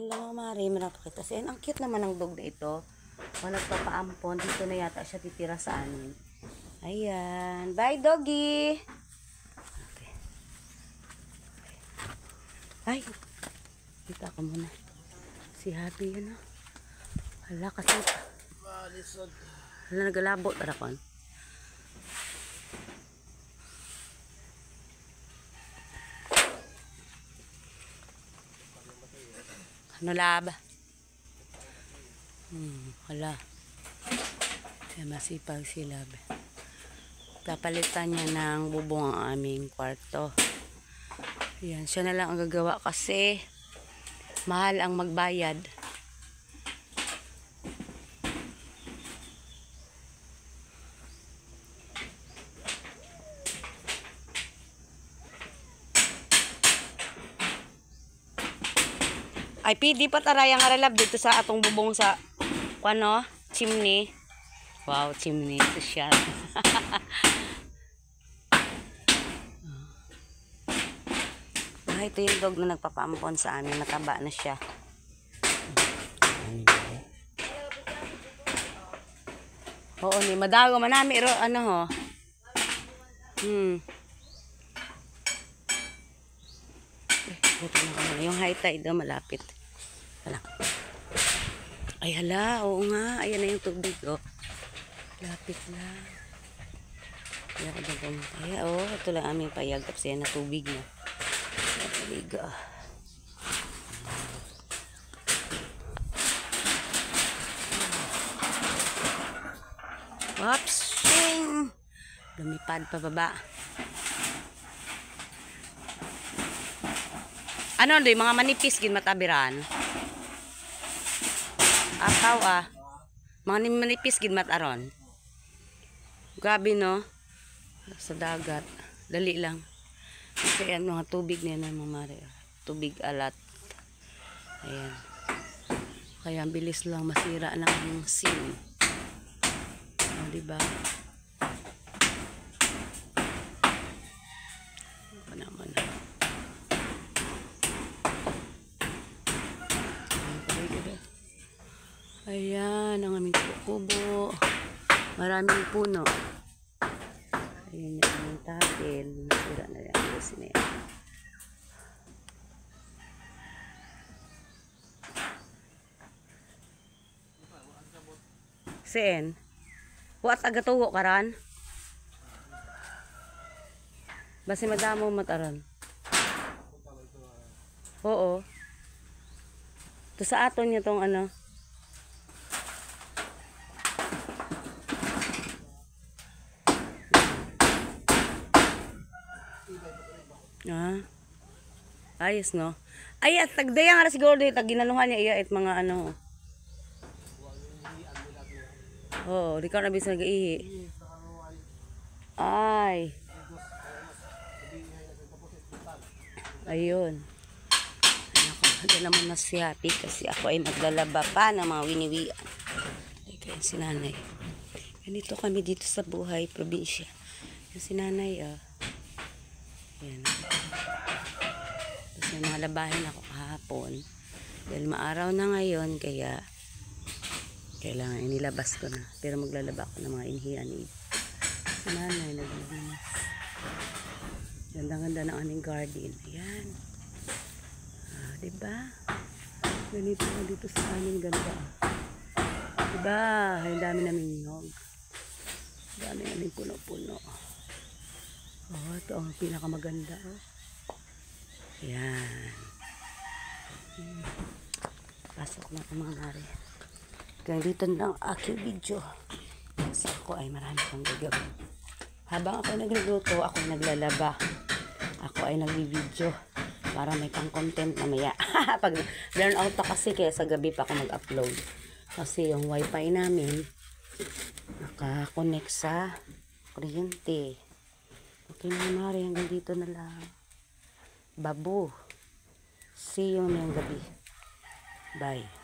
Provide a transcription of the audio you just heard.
Mga mari, marapakita sa yan. Ang cute naman ng dog na ito. Walang papaampon. Dito na yata siya titira sa amin. Ayan. Bye, doggy! Okay. Ay! Kita ka muna. Si Happy yun, oh. Hala, kasi... Hala, nagalabo. Tarakon. Ano laba? Hala. Kaya masipag sila. Papalitan niya ng bubong ang aming kwarto. Yan, siya na lang ang gagawa kasi mahal ang magbayad. Ay, pidi pa tarayang aralab dito sa atong bubong sa ano, chimney. Wow, chimney. Ito siya. Ito yung dog na nagpapampon sa amin. Mataba na siya. Oo, ni madago manami ro ano ho. Yung high tide daw malapit. Hala. Ay hala, oo nga. Ayan na yung tubig, oh. Lapit lang. Kaya ko daw kaya, oh. Ito lang aming payag. Tapos yan na tubig na. Tubig, oh. Oops! Shing! Lumipad pa baba. Ano doy mga manipis gid matabiran. Ataw ah. Mga manipis gid mataron. Grabe no. Sa dagat. Dali lang. Kasi yan mga tubig niya na mamari. Tubig alat. Ayan. Kaya bilis lang masira ng sim. O, diba? Ano naman na. Ayan, ang aming kubo. Maraming puno. Ayan yung aming tapil. Nasira na yan. Kasi na yan. Saan? Huwag agatuho karan? Basi madamo mataran. Oo. Ito sa aton nyo tong ano. Ayos no. Ay at tagdayang ara siguro dito ginanuhan niya iya it mga ano. Oh, di ka na bisa nag-ihi. Ay. Ayun. Ako naman na si Happy kasi ako ay naglalaba pa ng mga winiwian. Kaya si nanay. Ganito kami dito sa buhay probinsya. Yung si nanay Ayan. Tapos may mga labahin ako kahapon. Dahil maaraw na ngayon, kaya kailangan inilabas ko na. Pero maglalaba ko ng mga inhiyan ni si nanay. Naglilinis. Ganda-ganda ng aming garden. Ayan. Diba? Ganito na dito sa amin ganda. Diba? Ang dami namin nyog. Dami namin puno-puno. Oh, ito ang pinakamaganda. Oh. Ayan. Pasok na ang mga nari. Kaya dito na ang aking video. Kasi ako ay marami pang gagawin. Habang ako ay nagluluto, ako ay naglalaba. Ako ay nagbi-video. Para may pang content mamaya. Pag burn out na kasi kaya sa gabi pa ako mag-upload. Kasi yung wifi namin naka-connect sa kuryente. Okay na mari, hanggang dito na lang. Babu. See you ngayong gabi. Bye.